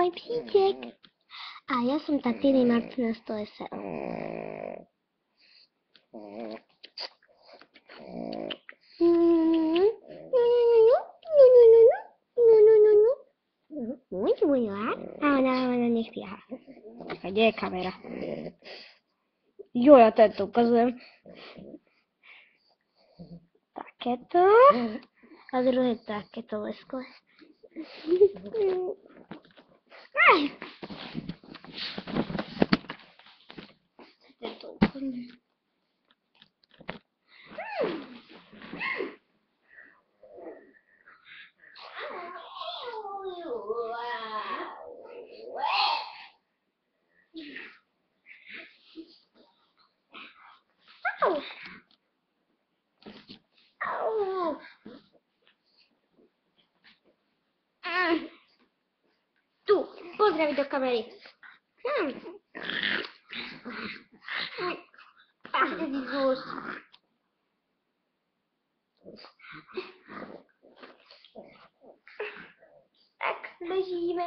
môj psíček. A ja som tá Tiny Martina z toho Áno, nechci, aha. Počkaj, kde je kamera? Jo, ja to ukazujem. Takéto. A druhé takéto leskle. Tento úplne. Tu, pozdraví do kamery. Tak, ležíme.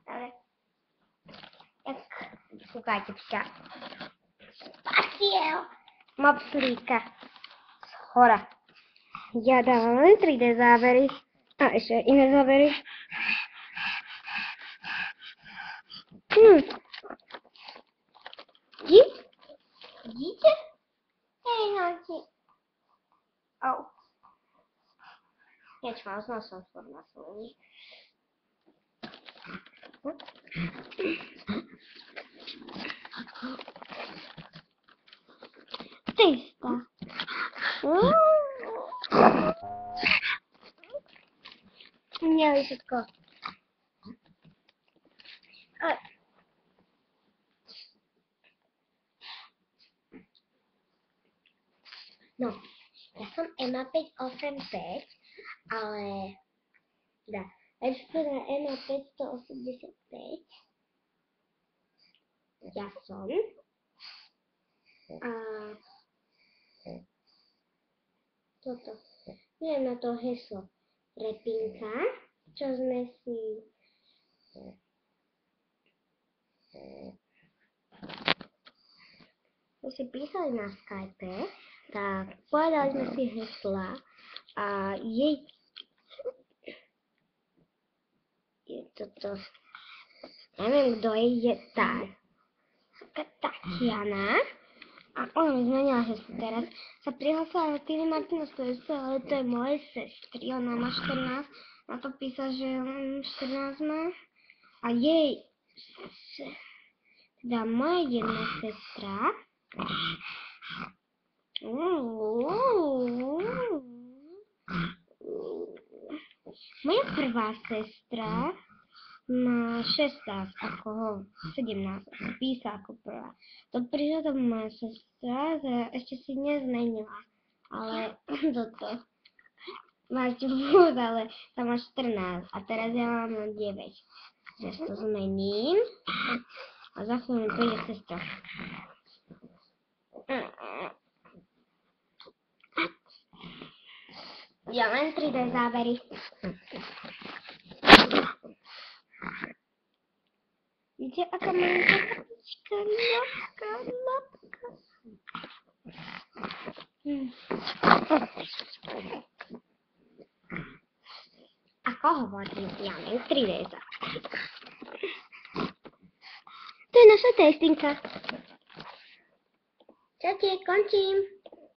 Ale, jak kúkáte psa? Spasiel! Mopslíka. Z hora. Ja dávam len 3D zábery. A ešte iné zábery. Vidíte? Hej, noci. Au. Niečo mám s nosom formasovaný. Cesta. Mieli všetko. No, ja som Ema 585, ale Ema 585. Ja som. A toto. Idem na to heslo Repinka, čo sme si písali na Skype, tak povedali sme si hesla a jej je toto, neviem kto je Tatiana a ona zmenila heslo. Teraz sa prihlásila na Tiny Martina z toho, ale to je moje sestry, ona má 14, na to písala, že 14 má a jej, teda moja jedna sestra, moja prvá sestra má 16, ako 17, písa ako prvá. To prišla to moja sestra, ešte si nezmenila, ale toto. Máš vôd, ale tam máš 14 a teraz ja mám 9. Teraz to zmením a za chvíľu mi príde sestra. Ja len 3D zábery. Vidíte, aká malinká kapička, lapka. Ako hovorím, ja len 3D zábery. To je naša testinka. Čaute, končím.